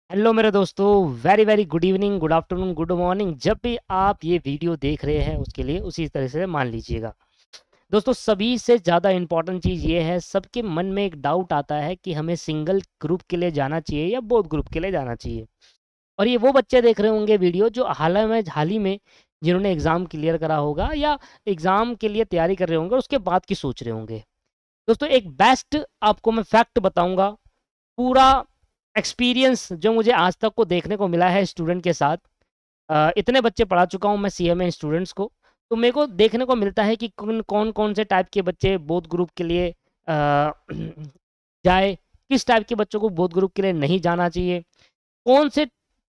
Hello मेरे दोस्तों। Very very good evening, good afternoon, good morning. जब भी आप ये वीडियो देख रहे हैं उसके लिए उसी तरह से मान लीजिएगा। दोस्तों, सभी से ज़्यादा इम्पोर्टेंट चीज़ ये है, सबके मन में एक डाउट आता है कि हमें सिंगल ग्रुप के लिए जाना चाहिए या बोथ ग्रुप के लिए जाना चाहिए। और ये वो बच्चे देख रहे होंगे वीडियो जो हाल ही में जिन्होंने एग्ज़ाम क्लियर करा होगा या एग्ज़ाम के लिए तैयारी कर रहे होंगे, उसके बाद की सोच रहे होंगे। दोस्तों, एक बेस्ट आपको मैं फैक्ट बताऊंगा, पूरा एक्सपीरियंस जो मुझे आज तक को देखने को मिला है स्टूडेंट के साथ। इतने बच्चे पढ़ा चुका हूँ मैं सीएमए स्टूडेंट्स को, तो मेरे को देखने को मिलता है कि कौन कौन से टाइप के बच्चे बोथ ग्रुप के लिए जाए, किस टाइप के बच्चों को बोथ ग्रुप के लिए नहीं जाना चाहिए, कौन से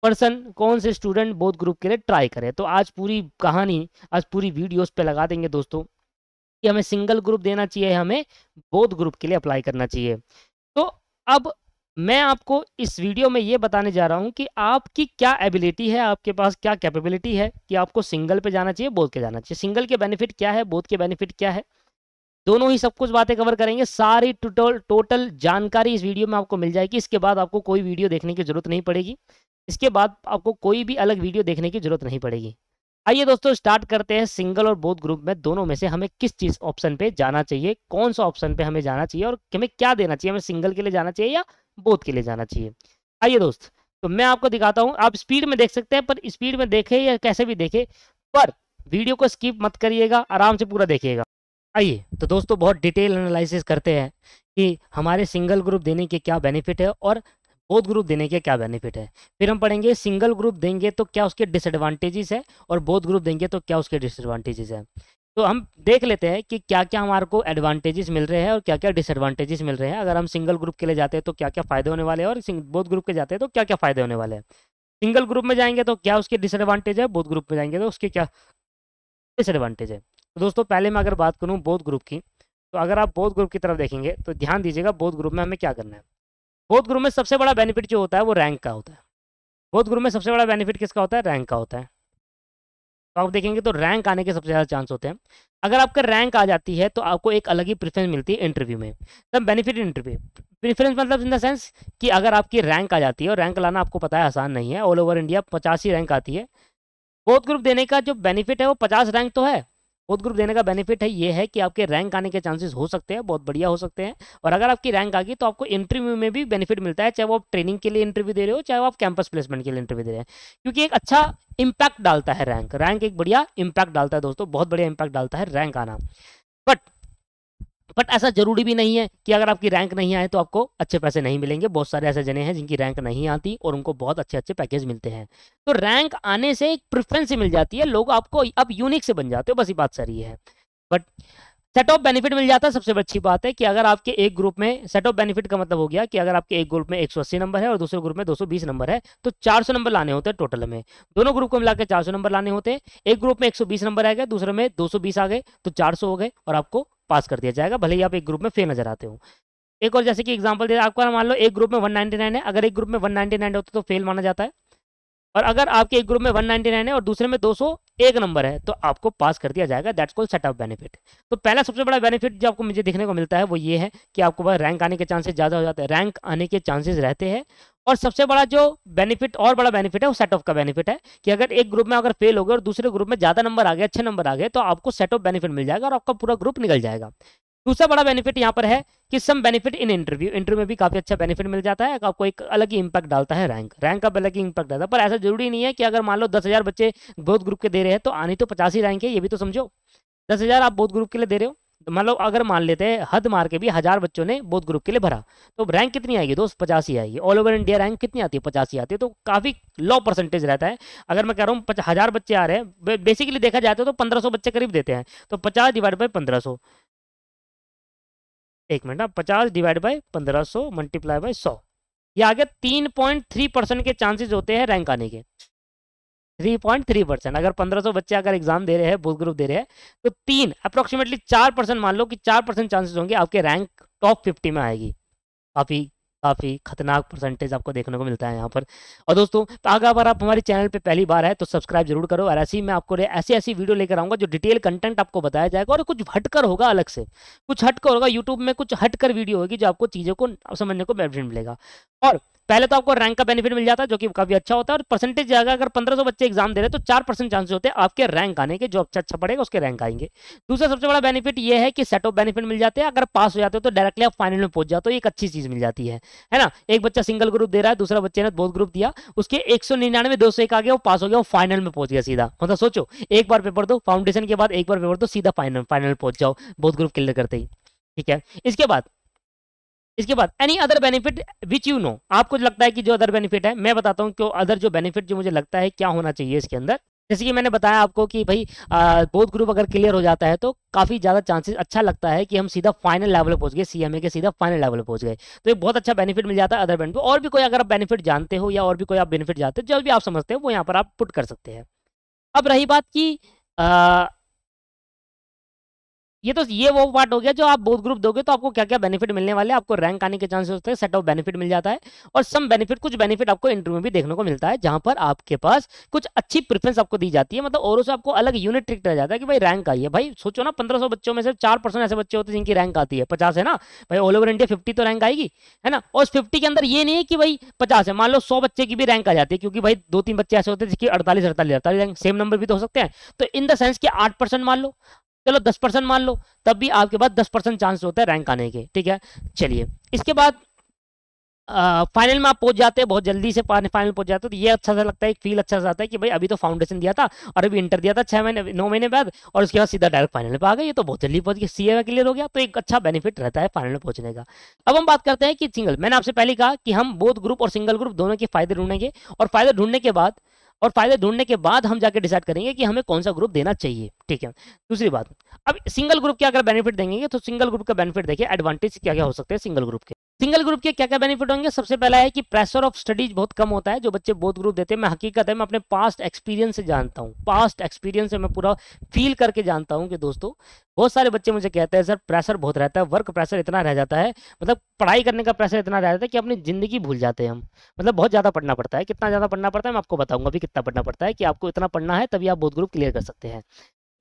कौन से स्टूडेंट बोथ ग्रुप के लिए ट्राई करे। तो आज पूरी कहानी, आज पूरी वीडियोस पे लगा देंगे दोस्तों कि हमें सिंगल ग्रुप देना चाहिए, हमें बोथ ग्रुप के लिए अप्लाई करना चाहिए। तो अब मैं आपको इस वीडियो में ये बताने जा रहा हूँ कि आपकी क्या एबिलिटी है, आपके पास क्या कैपेबिलिटी है कि आपको सिंगल पे जाना चाहिए, बोथ के जाना चाहिए। सिंगल के बेनिफिट क्या है, बोथ के बेनिफिट क्या है, दोनों ही सब कुछ बातें कवर करेंगे। सारी टोटल जानकारी इस वीडियो में आपको मिल जाएगी। इसके बाद आपको कोई वीडियो देखने की जरूरत नहीं पड़ेगी, इसके बाद आपको कोई भी अलग वीडियो देखने की जरूरत नहीं पड़ेगी। आइए दोस्तों, स्टार्ट करते हैं। सिंगल और बोथ ग्रुप में दोनों में से हमें किस चीज ऑप्शन पे जाना चाहिए, कौन सा ऑप्शन पे हमें जाना चाहिए और हमें क्या देना चाहिए, हमें सिंगल के लिए जाना चाहिए या बोथ के लिए जाना चाहिए। आइए दोस्त, तो मैं आपको दिखाता हूं। आप स्पीड में देख सकते हैं, पर स्पीड में देखें या कैसे भी देखें, पर वीडियो को स्किप मत करिएगा, आराम से पूरा देखिएगा। आइए तो दोस्तों, बहुत डिटेल एनालिसिस करते हैं कि हमारे सिंगल ग्रुप देने के क्या बेनिफिट है और बोथ ग्रुप देने के क्या बेनिफिट है। फिर हम पढ़ेंगे सिंगल ग्रुप देंगे तो क्या उसके डिसएडवांटेजेस है और बोथ ग्रुप देंगे तो क्या उसके डिसएडवांटेजेस है। तो हम देख लेते हैं कि क्या क्या हमारे को एडवांटेजेस मिल रहे हैं और क्या क्या डिसएडवांटेजेस मिल रहे हैं। अगर हम सिंगल ग्रुप के लिए जाते हैं तो क्या क्या फ़ायदे होने वाले हैं, और बोथ ग्रुप के जाते हैं तो क्या क्या फ़ायदे होने वाले हैं। सिंगल ग्रुप में जाएंगे तो क्या उसके डिसएडवांटेज है, बोथ ग्रुप में जाएंगे तो उसके क्या डिसएडवांटेज है। तो दोस्तों, पहले मैं अगर बात करूँ बोथ ग्रुप की, तो अगर आप बोथ ग्रुप की तरफ देखेंगे तो ध्यान दीजिएगा बोथ ग्रुप में हमें क्या करना है। बोथ ग्रुप में सबसे बड़ा बेनिफिट जो होता है वो रैंक का होता है। बोथ ग्रुप में सबसे बड़ा बेनिफिट किसका होता है, रैंक का होता है। तो आप देखेंगे तो रैंक आने के सबसे ज़्यादा चांस होते हैं। अगर आपका रैंक आ जाती है तो आपको एक अलग ही प्रेफरेंस मिलती है इंटरव्यू में। तब बेनिफिट इंटरव्यू, प्रेफरेंस मतलब इन द सेंस कि अगर आपकी रैंक आ जाती है, और रैंक लाना आपको पता है आसान नहीं है, ऑल ओवर इंडिया 50 ही रैंक आती है। बोथ ग्रुप देने का जो बेनिफिट है वो 50 रैंक तो है। बोथ ग्रुप देने का बेनिफिट है ये है कि आपके रैंक आने के चांसेस हो सकते हैं, बहुत बढ़िया हो सकते हैं। और अगर आपकी रैंक आ गई तो आपको इंटरव्यू में भी बेनिफिट मिलता है, चाहे वो आप ट्रेनिंग के लिए इंटरव्यू दे रहे हो, चाहे वो आप कैंपस प्लेसमेंट के लिए इंटरव्यू दे रहे हैं। क्योंकि एक अच्छा इंपैक्ट डालता है रैंक, रैंक एक बढ़िया इंपैक्ट डालता है दोस्तों, बहुत बढ़िया इंपैक्ट डालता है रैंक आना। बट ऐसा जरूरी भी नहीं है कि अगर आपकी रैंक नहीं आए तो आपको अच्छे पैसे नहीं मिलेंगे। बहुत सारे ऐसे जने हैं जिनकी रैंक नहीं आती और उनको बहुत अच्छे अच्छे पैकेज मिलते हैं। तो रैंक आने से एक प्रेफरेंस मिल जाती है, लोग आपको अब यूनिक से बन जाते हो, बस ये बात सारी है। बट सेट ऑफ बेनिफिट मिल जाता है। सबसे अच्छी बात है कि अगर आपके एक ग्रुप में सेट ऑफ बेनिफिट का मतलब हो गया कि अगर आपके एक ग्रुप में 180 नंबर है और दूसरे ग्रुप में 220 नंबर है तो 400 नंबर लाने होते हैं टोटल में। दोनों ग्रुप को मिलाकर 400 नंबर लाने होते हैं। एक ग्रुप में 120 नंबर आ गए, दूसरे में 220 आ गए, तो 400 हो गए और आपको पास कर दिया जाएगा, भले ही आप एक ग्रुप में फेल नजर आते हो। एक और जैसे कि एग्जांपल दे, आपका मान लो एक ग्रुप में 199 है, अगर एक ग्रुप में 199 होता तो फेल माना जाता है। और अगर आपके एक ग्रुप में 199 है और दूसरे में 201 नंबर है तो आपको पास कर दिया जाएगा। That's called set of benefit. तो पहला सबसे बड़ा बेनिफिट जो आपको मुझे देखने को मिलता है वो ये है कि आपको बस रैंक आने के चांसेस ज़्यादा हो जाते हैं, रैंक आने के चांसेस रहते हैं। और सबसे बड़ा जो बेनिफिट और बड़ा बेनिफिट है वो सेट ऑफ का बेनिफिट है कि अगर एक ग्रुप में अगर फेल हो गए और दूसरे ग्रुप में ज़्यादा नंबर आ गए, अच्छे नंबर आ गए, तो आपको सेट ऑफ बेनिफिट मिल जाएगा और आपका पूरा ग्रुप निकल जाएगा। दूसरा बड़ा बेनिफिट यहाँ पर है कि some benefit in interview, interview में भी काफी अच्छा बेनिफिट मिल जाता है, आपको एक अलग ही इंपैक्ट डालता है रैंक, रैंक का अलग ही इंपैक्ट डालता है। पर ऐसा जरूरी नहीं है कि अगर मान लो 10,000 बच्चे बोथ ग्रुप के दे रहे हैं तो आनी तो 50 ही रैंक है, ये भी तो समझो। 10,000 आप बोथ ग्रुप के लिए दे रहे हो, तो मान लो अगर मान लेते हैं हद मार के भी 1000 बच्चों ने बोथ ग्रुप के लिए भरा, तो रैंक कितनी आएगी दोस्त, 50 ही आएगी। ऑल ओवर इंडिया रैंक कितनी आती है, 50 ही आती है। तो काफी लो परसेंटेज रहता है। अगर मैं कह रहा हूँ 1000 बच्चे आ रहे हैं, बेसिकली देखा जाए तो 1500 बच्चे करीब देते हैं, तो 50 डिवाइड बाई 1500, एक मिनट ना, 50 डिवाइड बाई 1500 मल्टीप्लाई बाई 100, ये आगे 3.3% के चांसेस होते हैं रैंक आने के। 3.3%, अगर 1500 बच्चे अगर एग्जाम दे रहे हैं, बोथ ग्रुप दे रहे हैं, तो तीन अप्रोक्सीमेटली 4%, मान लो कि 4% चांसेस होंगे आपके रैंक टॉप 50 में आएगी। काफी काफी खतरनाक परसेंटेज आपको देखने को मिलता है यहाँ पर। और दोस्तों, अगर आप हमारे चैनल पे पहली बार है तो सब्सक्राइब जरूर करो, और ऐसे ही मैं आपको ऐसी ऐसी वीडियो लेकर आऊंगा जो डिटेल कंटेंट आपको बताया जाएगा और कुछ हटकर होगा, अलग से कुछ हटकर होगा। यूट्यूब में कुछ हटकर वीडियो होगी जो आपको चीज़ों को समझने को बेनिफिट मिलेगा। और पहले तो आपको रैंक का बेनिफिट मिल जाता है जो कि काफी अच्छा होता है, और परसेंटेज जगह अगर 1500 बच्चे एग्जाम दे रहे हैं तो 4% चांसेस होते हैं आपके रैंक आने के, जो अच्छा पड़ेगा उसके रैंक आएंगे। दूसरा सबसे बड़ा बेनिफिट ये है कि सेट ऑफ बेनिफिट मिल जाते हैं, अगर पास हो जाते हो तो डायरेक्टली आप फाइनल में पहुंच जाते हो, एक अच्छी चीज मिल जाती है ना। एक बच्चा सिंगल ग्रुप दे रहा है, दूसरा बच्चे ने बोथ ग्रुप दिया, उसके 199 201 आ गया, वो पास हो गया, वो फाइनल में पहुंच गया सीधा। मतलब सोचो, एक बार पेपर दो फाउंडेशन के बाद, एक बार पेपर दो सीधा फाइनल पहुंच जाओ बोथ ग्रुप क्लियर करते ही, ठीक है। इसके बाद any other benefit which you know, आपको लगता है कि जो अदर बेनिफिट है, मैं बताता हूँ कि अदर जो बेनिफिट जो मुझे लगता है क्या होना चाहिए इसके अंदर। जैसे कि मैंने बताया आपको कि भाई बोथ ग्रुप अगर क्लियर हो जाता है तो काफी ज्यादा चांसेस अच्छा लगता है कि हम सीधा फाइनल लेवल पे पहुंच गए, सीएमए के सीधा फाइनल लेवल पे पहुंच गए, तो एक बहुत अच्छा बेनिफिट मिल जाता है अदर बेनिफिट। और भी कोई अगर आप बेनिफिट जानते हो या और भी कोई आप बेनिफिट जानते हो, जो भी आप समझते हो वो यहाँ पर आप पुट कर सकते हैं। अब रही बात की ये वो पार्ट हो गया जो आप बोथ ग्रुप दोगे तो आपको क्या क्या बेनिफिट मिलने वाले हैं, आपको रैंक आने के चांसेस होते हैं, सेट ऑफ बेनिफिट मिल जाता है, और सम बेनिफिट, कुछ बेनिफिट आपको इंटरव्यू में भी देखने को मिलता है जहां पर आपके पास कुछ अच्छी प्रेफरेंस आपको दी जाती है, मतलब औरों से आपको अलग यूनिट ट्रिक रह जाता है कि भाई रैंक आई है। भाई सोचो ना, 1500 बच्चों में से 4% ऐसे बच्चे होते हैं जिनकी रैंक आती है, 50 है ना भाई, ऑल ओवर इंडिया 50 तो रैंक आएगी, है ना। और उस 50 के अंदर ये नहीं है कि भाई 50 है, मान लो 100 बच्चे की भी रैंक आ जाती है, क्योंकि भाई 2-3 बच्चे ऐसे होते हैं जिसकी 48 रैंक, सेम नंबर भी तो हो सकते हैं। तो इन द सेंस कि 8% मान लो, चलो 10% मान लो, तब भी आपके पास 10% चांस होता है रैंक आने के, ठीक है। चलिए, इसके बाद फाइनल में आप पहुंच जाते हैं, बहुत जल्दी से फाइनल पहुंच जाते हो, तो ये अच्छा सा लगता है, एक फील अच्छा सा आता है कि भाई अभी तो फाउंडेशन दिया था और अभी इंटर दिया था 9 महीने बाद, और उसके बाद सीधा डायरेक्ट फाइनल पे आ गए, ये तो बहुत जल्दी पहुंच गए, सीए में क्लियर हो गया, तो एक अच्छा बेनिफिट रहता है फाइनल में पहुंचने का। अब हम बात करते हैं कि सिंगल, मैंने आपसे पहले कहा कि हम बोथ ग्रुप और सिंगल ग्रुप दोनों के फायदे ढूंढेंगे, और फायदे ढूंढने के बाद हम जाके डिसाइड करेंगे कि हमें कौन सा ग्रुप देना चाहिए, ठीक है। दूसरी बात, अब सिंगल ग्रुप के अगर बेनिफिट देंगे तो सिंगल ग्रुप का बेनिफिट देखिए, एडवांटेज क्या क्या हो सकते हैं सिंगल ग्रुप के। सिंगल ग्रुप के क्या क्या बेनिफिट होंगे, सबसे पहला है कि प्रेशर ऑफ स्टडीज बहुत कम होता है, जो बच्चे बोथ ग्रुप देते हैं, मैं हकीकत है मैं अपने पास्ट एक्सपीरियंस से जानता हूँ, पास्ट एक्सपीरियंस से मैं पूरा फील करके जानता हूँ कि दोस्तों बहुत सारे बच्चे मुझे कहते हैं सर प्रेशर बहुत रहता है, वर्क प्रेशर इतना रह जाता है, मतलब पढ़ाई करने का प्रेशर इतना रह जाता है कि अपनी जिंदगी भूल जाते हैं हम, मतलब बहुत ज्यादा पढ़ना पड़ता है। कितना ज्यादा पढ़ना पड़ता है मैं आपको बताऊंगा अभी कितना पढ़ना पड़ता है, कि आपको इतना पढ़ना है तभी आप बोथ ग्रुप क्लियर कर सकते हैं।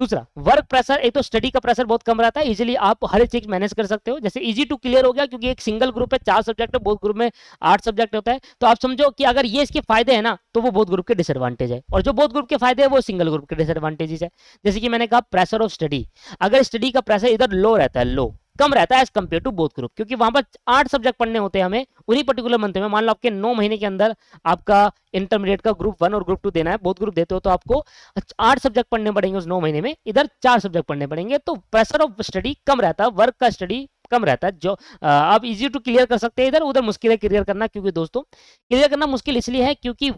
दूसरा, वर्क प्रेशर, एक तो स्टडी का प्रेशर बहुत कम रहता है, इजीली आप हर एक चीज मैनेज कर सकते हो, जैसे इजी टू क्लियर हो गया क्योंकि एक सिंगल ग्रुप है 4 सब्जेक्ट है, बोथ ग्रुप में 8 सब्जेक्ट होता है, तो आप समझो कि अगर ये इसके फायदे हैं ना तो वो बोथ ग्रुप के डिसएडवांटेज है, और जो बोथ ग्रुप के फायदे है वो सिंगल ग्रुप के डिसएडवांटेजेस है। जैसे कि मैंने कहा प्रेशर ऑफ स्टडी, अगर स्टडी का प्रेशर इधर लो रहता है, लो कम रहता है as compare to both group, क्योंकि वहां पर 8 सब्जेक्ट पढ़ने होते हैं हमें उन्हीं पर्टिकुलर मंथ में, मान लो आपके 9 महीने के अंदर आपका इंटरमीडिएट का ग्रुप 1 और ग्रुप 2 देना है, बोथ ग्रुप देते हो तो आपको 8 सब्जेक्ट पढ़ने पड़ेंगे उस 9 महीने में, इधर 4 सब्जेक्ट पढ़ने पड़ेंगे, तो प्रेशर ऑफ स्टडी कम रहता है, वर्क का स्टडी कम रहता है, जो आप इजी टू क्लियर कर सकते हैं, इधर उधर मुश्किल है क्लियर करना, क्योंकि दोस्तों क्लियर करना मुश्किल इसलिए है क्योंकि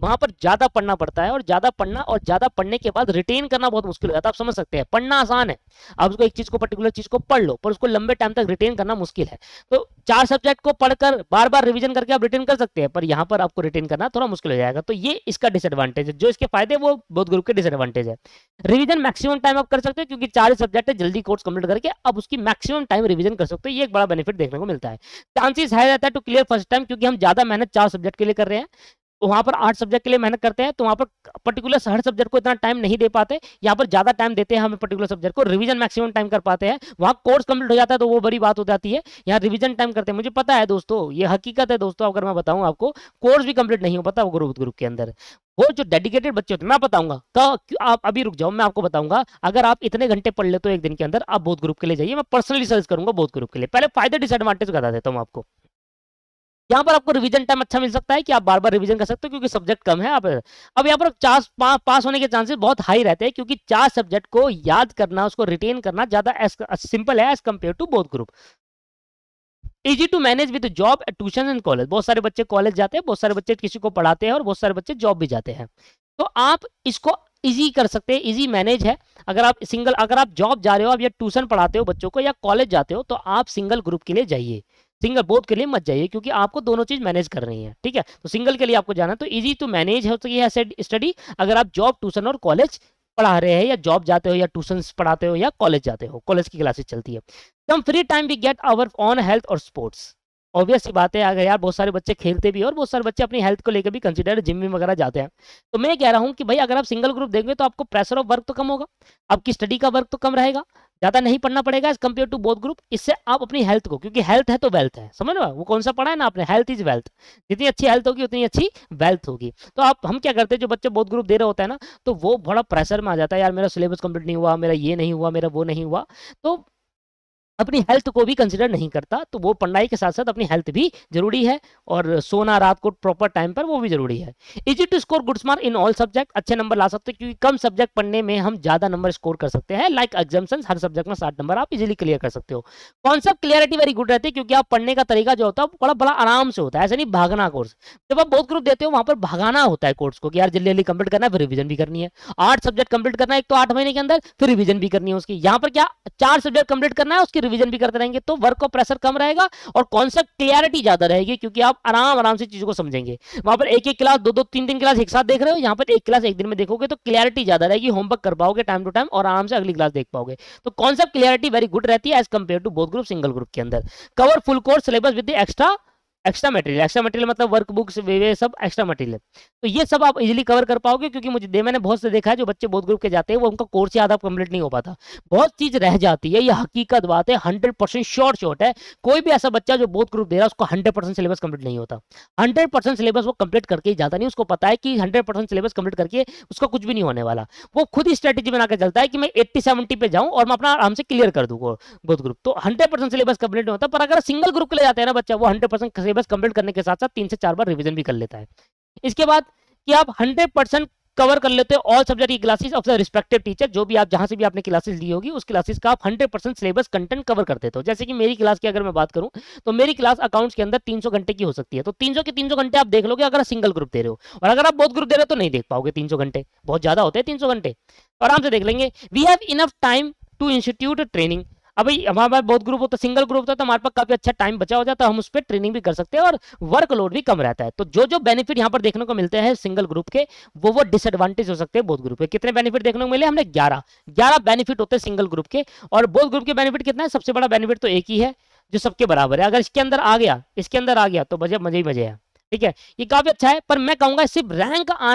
वहां पर ज्यादा पढ़ना पड़ता है, और ज्यादा पढ़ने के बाद रिटेन करना बहुत मुश्किल हो जाता है। आप समझ सकते हैं, पढ़ना आसान है, आप उसको एक चीज को पर्टिकुलर चीज को पढ़ लो, पर उसको लंबे टाइम तक रिटेन करना मुश्किल है। तो 4 सब्जेक्ट को पढ़कर बार बार रिवीजन करके आप रिटेन कर सकते हैं, पर यहाँ पर आपको रिटेन करना थोड़ा मुश्किल हो जाएगा, तो ये इसका डिसएडवांटेज है। जो इसके फायदे वो बोथ ग्रुप के डिसएडवांटेज है। रिवीजन मैक्सिमम टाइम आप कर सकते हो, क्योंकि 4 सब्जेक्ट है, जल्दी कोर्स कंप्लीट करके आप उसकी मैक्सिमम टाइम रिवीजन कर सकते हो, ये एक बड़ा बेनिफिट देखने को मिलता है। चांसेस हाई रहता है टू क्लियर फर्स्ट टाइम, क्योंकि हम ज्यादा मेहनत 4 सब्जेक्ट के लिए कर रहे हैं, वहां पर 8 सब्जेक्ट के लिए मेहनत करते हैं, तो वहां पर पर्टिकुलर हर सब्जेक्ट को इतना टाइम नहीं दे पाते, यहाँ पर ज्यादा टाइम देते हैं हमें पर्टिकुलर सब्जेक्ट को, रिवीजन मैक्सिमम टाइम कर पाते हैं, वहां कोर्स कंप्लीट हो जाता है तो वो बड़ी बात हो जाती है, यहाँ रिवीजन टाइम करते हैं। मुझे पता है दोस्तों, ये हकीकत है दोस्तों, अगर मैं बताऊं आपको कोर्स भी कंप्लीट नहीं हो पाता वो ग्रुप के अंदर, वो जो डेडिकेटेड बच्चे होते हैं, मैं बताऊंगा आप अभी रुक जाओ, मैं आपको बताऊंगा, अगर आप इतने घंटे पढ़ लेते हो एक दिन के अंदर, आप बोथ ग्रुप के लिए जाइए, मैं पर्सनली सर्च करूंगा बोथ ग्रुप के लिए। पहले फायदे डिसएडवांटेज बता देता हूं आपको। यहाँ पर आपको रिवीजन टाइम अच्छा मिल सकता है कि आप बार बार रिवीजन कर सकते हो, क्योंकि सब्जेक्ट कम है। आप अब यहाँ पर पास होने के चांसेस बहुत हाई रहते हैं, क्योंकि 4 सब्जेक्ट को याद करना, उसको रिटेन करना ज्यादा सिंपल है as compare to both group. Easy to manage with job, tuition and college, बहुत सारे बच्चे कॉलेज जाते हैं, बहुत सारे बच्चे किसी को पढ़ाते हैं, और बहुत सारे बच्चे जॉब भी जाते हैं, तो आप इसको इजी कर सकते हैं, इजी मैनेज है। अगर आप जॉब जा रहे हो, आप या ट्यूशन पढ़ाते हो बच्चों को, या कॉलेज जाते हो, तो आप सिंगल ग्रुप के लिए जाइए, सिंगल बोथ के लिए मत जाइए, क्योंकि आपको दोनों चीज मैनेज कर रही है, ठीक है। तो सिंगल के लिए आपको जाना है, तो इजी टू मैनेज है स्टडी, अगर आप जॉब, ट्यूशन और कॉलेज पढ़ा रहे हैं, या जॉब जाते हो, या ट्यूशन पढ़ाते हो, या कॉलेज जाते हो, कॉलेज की क्लासेस चलती है। Some free time we get our on health और स्पोर्ट्स, ऑब्वियस सी बात है, अगर यार बहुत सारे बच्चे खेलते भी हैं और बहुत सारे बच्चे अपनी हेल्थ को लेकर भी कंसिडर जिम में वगैरह जाते हैं। तो मैं कह रहा हूँ कि भाई अगर आप सिंगल ग्रुप देंगे तो आपको प्रेशर ऑफ वर्क तो कम होगा, आपकी स्टडी का वर्क तो कम रहेगा, ज्यादा नहीं पढ़ना पड़ेगा as compare to both group. इससे आप अपनी हेल्थ को, क्योंकि हेल्थ है तो वेल्थ है, समझ लो वो कौन सा पढ़ा है ना आपने, हेल्थ इज वेल्थ। जितनी अच्छी हेल्थ होगी उतनी अच्छी वेल्थ होगी। तो आप हम क्या करते हैं, जो बच्चे बोथ ग्रुप दे रहे होता है ना, तो वो बड़ा प्रेशर में आ जाता है, यार मेरा सिलेबस कंप्लीट नहीं हुआ, मेरा ये नहीं हुआ, मेरा वो नहीं हुआ, तो अपनी हेल्थ को भी कंसिडर नहीं करता। तो वो पढ़ाई के साथ साथ अपनी हेल्थ भी जरूरी है, और सोना रात को प्रॉपर टाइम पर वो भी जरूरी है। Easy to score good mark in all subject, अच्छे नंबर ला सकते हैं, क्योंकि कम सब्जेक्ट पढ़ने में हम ज्यादा नंबर स्कोर कर सकते हैं। लाइक एग्जाम्पशन, हर सब्जेक्ट में 60 नंबर आप इजीली क्लियर कर सकते हो। कॉन्सेप्ट क्लियरिटी वेरी गुड रहती है, क्योंकि आप पढ़ने का तरीका जो होता है बड़ा बड़ा आराम से होता है, ऐसे नहीं भागना कोर्स। जब आप बहुत ग्रुप देते हो वहां पर भागाना होता है कोर्स को, कि यार जल्दी जल्दी कंप्लीट करना है, फिर रिवीजन भी करनी है। 8 सब्जेक्ट कंप्लीट करना है एक तो 8 महीने के अंदर, फिर रिवीजन भी करनी है उसकी। यहाँ पर क्या 4 सब्जेक्ट कंप्लीट करना है, उसकी रिवीजन भी करते रहेंगे, तो वर्क का प्रेशर कम रहेगा और कॉन्सेप्ट क्लियरिटी ज्यादा रहेगी, क्योंकि आप आराम आराम से चीजों को समझेंगे। वहां पर एक एक क्लास, दो तीन तीन क्लास एक साथ देख रहे हो, यहाँ पर एक क्लास एक दिन में देखोगे तो क्लियरिटी ज्यादा रहेगी, होमवर्क कर पाओगे टाइम टू टाइम और आराम से अगली क्लास देख पाओगे। तो कॉन्सेप्ट क्लियरिटी वेरी गुड रहती है as compare to both group single group के अंदर। Cover full course syllabus with extra material, extra material मतलब वर्क बुक्स वे सब एक्स्ट्रा मटेरियल। तो ये सब आप इजीली कवर कर पाओगे, क्योंकि मैंने बहुत से देखा है जो बच्चे बहुत ग्रुप के जाते हैं वो उनका कोर्स ही आधा कंप्लीट नहीं हो पाता, बहुत चीज रह जाती है। ये हकीकत बात है, 100% शॉर्ट है। कोई भी ऐसा बच्चा जो बहुत ग्रुप दे रहा है उसको 100% सिलेबस कंप्लीट नहीं होता। 100% सिलेबस वो कंप्लीट करके ही जाता नहीं, उसको पता है कि 100% सिलेबस कंप्लीट करके उसका कुछ भी नहीं होने वाला। वो खुद ही स्ट्रेटेजी बना के चलता है कि मैं 80-70 पे जाऊं और मैं अपना आराम से क्लियर कर दूं बहुत ग्रुप। तो 100% सिलेबस कंप्लीट नहीं होता, पर अगर सिंगल ग्रुप के लिए जाते हैं ना बच्चा, वो 100% सिलेबस कंप्लीट करने के साथ साथ 3 से 4 बार रिवीजन भी कर लेता है। इसके बाद कि आप 100% कवर कर लेते हो ऑल सब्जेक्ट की classes of the respective teacher, जो भी आप जहां से भी आपने क्लासेस ली होगी उस क्लासेस का आप 100% सिलेबस कंटेंट कवर कर देते हो। जैसे कि मेरी क्लास की अगर मैं बात करूं तो मेरी क्लास अकाउंट्स के अंदर 300 घंटे की हो सकती है, तो 300 के 300 घंटे आप देख लोगे अगर सिंगल ग्रुप दे रहे हो। और अगर आप बहुत ग्रुप दे रहे हो तो नहीं देख पाओगे 300 घंटे, बहुत ज्यादा होते हैं 300 घंटे, आराम से देख लेंगे। We have enough time to institute training. अब भाई हमारे पास बहुत ग्रुप होता है, सिंगल ग्रुप होता है, तो हमारे पास काफी अच्छा टाइम बचा हो जाता है, हम उस पर ट्रेनिंग भी कर सकते हैं और वर्कलोड भी कम रहता है। तो जो बेनिफिट यहाँ पर देखने को मिलते हैं सिंगल ग्रुप के, वो डिसएडवांटेज हो सकते हैं बहुत ग्रुप के। कितने बेनिफिट देखने को मिले हमने? 11 बेनिफिट होते हैं सिंगल ग्रुप के। और बहुत ग्रुप के बेनिफिट कितना है? सबसे बड़ा बेनिफिट तो एक ही है जो सबके बराबर है। अगर इसके अंदर आ गया तो मजे ही मजे है। ठीक है, ये काफी अच्छा है, पर मैं कहूंगा सिर्फ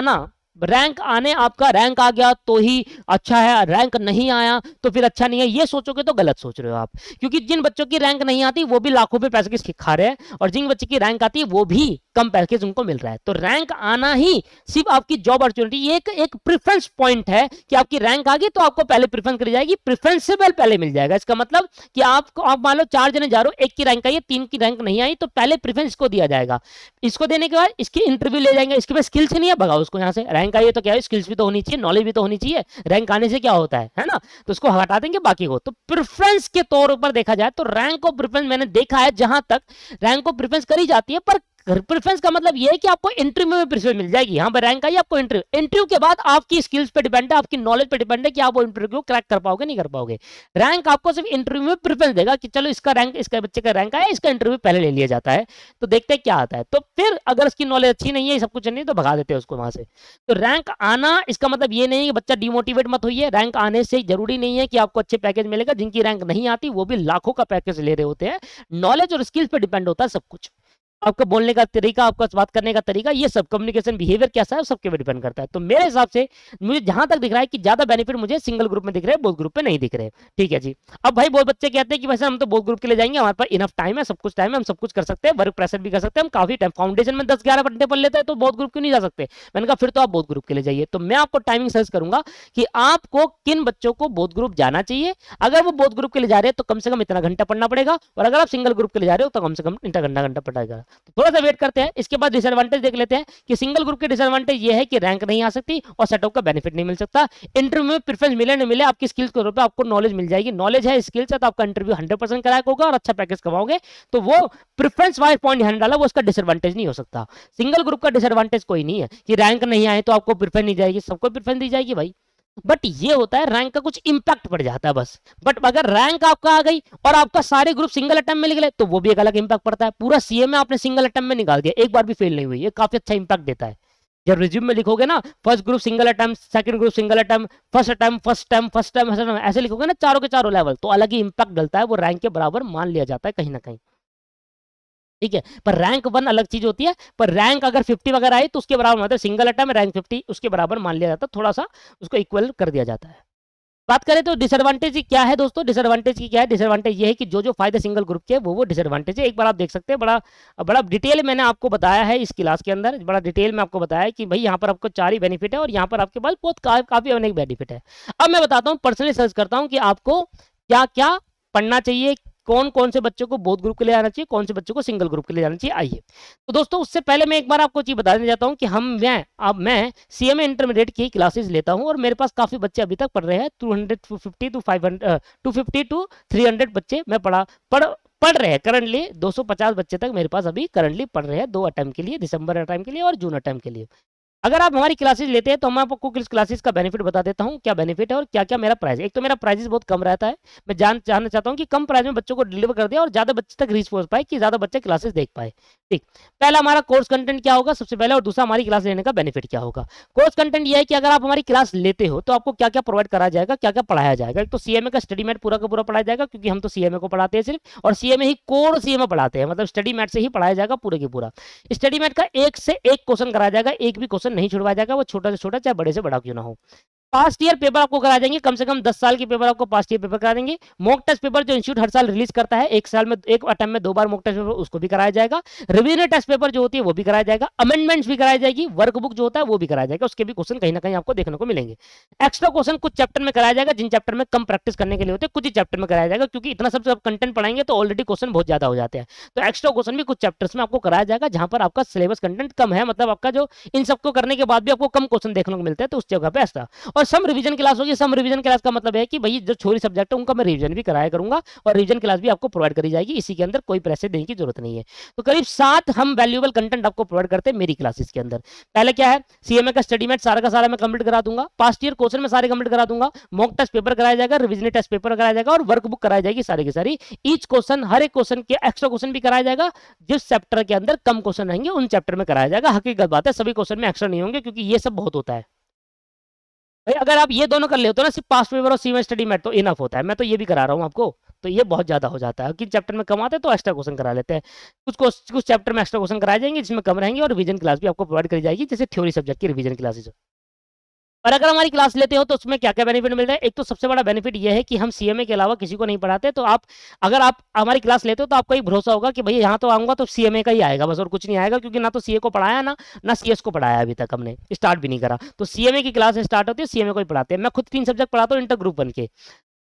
रैंक आने आपका रैंक आ गया तो ही अच्छा है, रैंक नहीं आया तो फिर अच्छा नहीं है, ये सोचोगे तो गलत सोच रहे हो आप। क्योंकि जिन बच्चों की रैंक नहीं आती वो भी लाखों पे पैसे खा रहे हैं, और जिन बच्चे की रैंक आती है वो भी कम पैकेज उनको मिल रहा है। तो रैंक आना ही सिर्फ आपकी जॉब अपॉर्चुनिटी, ये एक प्रेफरेंस पॉइंट है कि आपकी रैंक आ गई तो आपको पहले प्रेफरेंस करी जाएगी, प्रेफरेंसेबल पहले मिल जाएगा। इसका मतलब कि आप मान लो 4 जने जा रहे हो, एक की रैंक आई है, 3 की रैंक नहीं आई, तो पहले प्रेफरेंस को दिया जाएगा। इसको देने के बाद इसकी इंटरव्यू ले जाएंगे, इसके पास स्किल्स नहीं है, भगाओ उसको यहाँ से। रैंक आई है तो क्या है, स्किल्स भी तो होनी चाहिए, नॉलेज भी तो होनी चाहिए। रैंक आने से क्या होता है ना, तो उसको हटा देंगे बाकी को। तो प्रेफरेंस के तौर पर देखा जाए तो रैंक को प्रेफरेंस मैंने देखा है, जहां तक रैंक को प्रेफरेंस करी जाती है, पर प्रेफरेंस का मतलब ये है कि आपको इंटरव्यू में प्रेफरेंस मिल जाएगी। यहाँ पर रैंक आई, आपको इंटरव्यू के बाद आपकी स्किल्स पे डिपेंड है, आपकी नॉलेज पे डिपेंड है कि आप वो इंटरव्यू क्रैक कर पाओगे नहीं कर पाओगे। रैंक आपको सिर्फ इंटरव्यू में प्रेफरेंस देगा कि चलो इसका रैंक, इसका बच्चे का रैंक आया, इसका इंटरव्यू पहले ले लिया जाता है, तो देखते हैं क्या आता है। तो फिर अगर उसकी नॉलेज अच्छी नहीं है, सब कुछ नहीं है, तो भगा देते हैं उसको वहां से। तो रैंक आना इसका मतलब ये नहीं है कि बच्चा डिमोटिवेट मत होइए। रैंक आने से जरूरी नहीं है कि आपको अच्छे पैकेज मिलेगा, जिनकी रैंक नहीं आती वो भी लाखों का पैकेज ले रहे होते हैं। नॉलेज और स्किल्स पे डिपेंड होता है सब कुछ, आपका बोलने का तरीका, आपका बात करने का तरीका, ये सब कम्युनिकेशन बिहेवियर कैसा है सबके पे डिपेंड करता है। तो मेरे हिसाब से मुझे जहां तक दिख रहा है कि ज्यादा बेनिफिट मुझे सिंगल ग्रुप में दिख रहे हैं, बोथ ग्रुप पे नहीं दिख रहे। ठीक है जी। अब भाई बहुत बच्चे कहते हैं कि वैसे हम तो बोथ ग्रुप के लिए जाएंगे, हमारे पास इनफ टाइम है, सब कुछ टाइम है, हम सब कुछ कर सकते हैं, वर्क प्रेशर भी कर सकते हैं, हम काफी टाइम फाउंडेशन में 10-11 घंटे पढ़ लेते हैं, तो बोथ ग्रुप क्यों नहीं जा सकते? मैंने कहा फिर तो आप बोथ ग्रुप के लिए जाइए। तो मैं आपको टाइमिंग सर्च करूंगा कि आपको किन बच्चों को बोथ ग्रुप जाना चाहिए। अगर वो बोथ ग्रुप के लिए जा रहे हैं तो कम से कम इतना घंटा पढ़ना पड़ेगा, और अगर आप सिंगल ग्रुप के लिए जा रहे हो तो कम से कम इतना घंटा पढ़ाएगा। तो थोड़ा सा वेट करते हैं। इसके बाद डिसएडवांटेज देख लेते हैं कि सिंगल ग्रुप के डिसएडवांटेज ये है कि रैंक नहीं आ सकती और सेटअप का बेनिफिट नहीं मिल सकता। इंटरव्यू में प्रेफरेंस मिले नहीं मिले, आपकी स्किल्स के तौर पे आपको नॉलेज मिल जाएगी। नॉलेज है, स्किल्स है, तो आपका इंटरव्यू 100% क्रैक होगा और अच्छा पैकेज कमाओगे। तो वो प्रेफरेंस वाइज पॉइंट ध्यान डाला, वो उसका डिसएडवांटेज नहीं हो सकता। सिंगल ग्रुप का डिसएडवांटेज कोई नहीं है कि रैंक नहीं आए तो आपको प्रेफरेंस नहीं जाएगी, सबको प्रेफरेंस दी जाएगी भाई। बट ये होता है रैंक का कुछ इंपैक्ट पड़ जाता है बस। बट अगर रैंक आपका आ गई और आपका सारे ग्रुप सिंगल अटेम्प्ट में निकले तो वो भी एक अलग इंपैक्ट पड़ता है। पूरा सीए में आपने सिंगल अटेम्प्ट में निकाल दिया, एक बार भी फेल नहीं हुई, ये काफी अच्छा इंपैक्ट देता है। जब रिज्यूम में लिखोगे ना, first group single attempt, second group single attempt, first time ऐसे लिखोगे ना चारों के चारों लेवल, तो अलग ही इंपैक्ट डलता है, वो रैंक के बराबर मान लिया जाता है कहीं ना कहीं। ठीक है। पर रैंक 1 अलग चीज होती है, पर रैंक अगर 50 वगैरह आई तो उसके बराबर मतलब सिंगल अटैम्प्ट में रैंक 50 उसके बराबर मान लिया जाता है, थोड़ा सा उसको इक्वल कर दिया जाता है। बात करें तो डिसएडवांटेज क्या है दोस्तों, डिसएडवांटेज की क्या है, डिसएडवांटेज ये है कि जो फायदे सिंगल ग्रुप के वो डिसएडवांटेज है। एक बार आप देख सकते हैं, बड़ा बड़ा डिटेल मैंने आपको बताया है इस क्लास के अंदर, बड़ा डिटेल में आपको बताया है कि भाई यहाँ पर आपको 4 ही बेनिफिट है और यहाँ पर आपके पास बहुत काफी अनेक बेनिफिट है। अब मैं बताता हूँ, पर्सनली सर्च करता हूँ कि आपको क्या क्या पढ़ना चाहिए, कौन कौन से बच्चों को बोथ ग्रुप के लिए आना चाहिए, कौन से बच्चों को सिंगल ग्रुप के लिए आना चाहिए। आइए तो दोस्तों, उससे पहले मैं एक बार आपको चीज बताने जाता हूँ कि मैं सीएमए इंटरमीडिएट की क्लासेस लेता हूँ और मेरे पास काफी बच्चे अभी तक पढ़ रहे हैं। 250 टू 500 250 टू 300 बच्चे मैं पढ़ रहे हैं करंटली। 250 बच्चे तक मेरे पास अभी करंटली पढ़ रहे हैं 2 अटेम्प्ट के लिए, दिसंबर अटेम्प्ट के लिए और जून अटेम्प्ट के लिए। अगर आप हमारी क्लासेस लेते हैं तो मैं आपको इस क्लासेस का बेनिफिट बता देता हूं, क्या बेनिफिट है और क्या क्या मेरा प्राइस है। एक तो मेरा प्राइस बहुत कम रहता है, मैं जानना चाहता हूं कि कम प्राइस में बच्चों को डिलीवर कर दिया और ज्यादा बच्चे तक रीच पहुंच पाए, कि ज्यादा बच्चे क्लासेस देख पाए। ठीक, पहला हमारा कोर्स कंटेंट क्या होगा सबसे पहले, और दूसरा हमारी क्लास लेने का बेनिफिट क्या होगा। कोर्स कंटेंट यह है कि अगर आप हमारी क्लास लेते हो तो आपको क्या क्या प्रोवाइड कराया जाएगा, क्या क्या पढ़ाया जाएगा। एक तो सीएमए का स्टडी मैट पूरा का पूरा पढ़ाया जाएगा, क्योंकि हम तो सीएमए को पढ़ाते हैं सिर्फ, और सीएमए ही कोर सीएमए पढ़ाते हैं, मतलब स्टडी मैट से ही पढ़ाया जाएगा पूरे के पूरा। स्टडी मैट का एक से एक क्वेश्चन कराया जाएगा, एक भी क्वेश्चन नहीं छुड़वाया जाएगा, वो छोटा से छोटा चाहे बड़े से बड़ा क्यों ना हो। पास्ट ईयर पेपर आपको करा देंगे, कम से कम 10 साल के पेपर आपको पास्ट ईयर पेपर करा देंगे। मॉक टेस्ट पेपर जो इंस्टीट्यूट हर साल रिलीज करता है, एक साल में एक अटेम्प्ट में 2 बार मॉक टेस्ट पेपर, उसको भी कराया जाएगा। रिवीजन टेस्ट पेपर जो होती है वो भी कराया जाएगा, अमेंडमेंट्स भी कराई जाएगी, वर्कबुक जो होता है वो भी कराया जाएगा, उसके भी क्वेश्चन कहीं ना कहीं आपको देखने को मिलेंगे। एक्स्ट्रा क्वेश्चन कुछ चैप्टर में कराया जाएगा, जिन चैप्टर में कम प्रैक्टिस करने के लिए होते हैं कुछ ही चैप्टर में कराया जाएगा, क्योंकि इतना सब कंटेंट पढ़ाएंगे तो ऑलरेडी क्वेश्चन बहुत ज्यादा हो जाते हैं। तो एक्स्ट्रा क्वेश्चन भी कुछ चैप्टर्स में आपको कराया जाएगा, जहां पर आपका सिलेबस कंटेंट कम है, मतलब आपका जो इन सबको करने के बाद भी आपको कम क्वेश्चन देखने को मिलते हैं, तो उस जगह पे एक्स्ट्रा। और सम रिवीजन क्लास होगी, सम रिवीजन क्लास का मतलब है कि भाई जो छोरी सब्जेक्ट है उनका मैं रिवीजन भी कराया करूंगा, और रिवीजन क्लास भी आपको प्रोवाइड करी जाएगी, इसी के अंदर कोई पैसे देने की जरूरत नहीं है। तो करीब 7 हम वैल्यूएबल कंटेंट आपको प्रोवाइड करते हैं मेरी क्लासेस के अंदर। पहले क्या है, सीएमए का स्टडी मैट सारा का सारा मैं कंप्लीट करा दूंगा, पास्ट ईयर क्वेश्चन में सारे कंप्लीट करा दूंगा, मॉक टेस्ट पेपर कराया जाएगा, रिवीजन टेस्ट पेपर कराया जाएगा और वर्कबुक कराई जाएगी सारी की सारी। ईच क्वेश्चन, हर एक क्वेश्चन के एक्स्ट्रा क्वेश्चन भी कराया जाएगा, जिस चैप्टर के अंदर कम क्वेश्चन रहेंगे उन चैप्टर में कराया जाएगा। हकीकत बात है, सभी क्वेश्चन में एक्स्ट्रा नहीं होंगे, क्योंकि ये सब बहुत होता है भाई। अगर आप ये दोनों कर लेते हो ना, सिर्फ पास्ट पेपर और सीएमए स्टडी मैट, तो इनफ होता है। मैं तो ये भी करा रहा हूँ आपको, तो ये बहुत ज्यादा हो जाता है। किन चैप्टर में कम आते हैं तो एक्स्ट्रा क्वेश्चन करा लेते हैं, कुछ चैप्टर में एक्स्ट्रा क्वेश्चन कराए जाएंगे जिसमें कम रहेंगे, और रिवीजन क्लास भी आपको प्रोवाइड करी जाएगी, जैसे थ्योरी सब्जेक्ट की रिवीजन क्लासेस। और अगर हमारी क्लास लेते हो तो उसमें क्या क्या बेनिफिट मिल रहा है। एक तो सबसे बड़ा बेनिफिट ये है कि हम सीएमए के अलावा किसी को नहीं पढ़ाते, तो अगर आप हमारी क्लास लेते हो तो आपको एक भरोसा होगा कि भैया यहाँ तो आऊंगा तो सीएमए का ही आएगा बस, और कुछ नहीं आएगा, क्योंकि ना तो सीए को पढ़ाया ना सीएस को पढ़ाया, अभी तक हमने स्टार्ट भी नहीं करा। तो सीएमए की क्लास स्टार्ट होती है, सीएमए को ही पढ़ाते हैं। मैं खुद 3 सब्जेक्ट पढ़ाता हूँ इंटर ग्रुप बन के।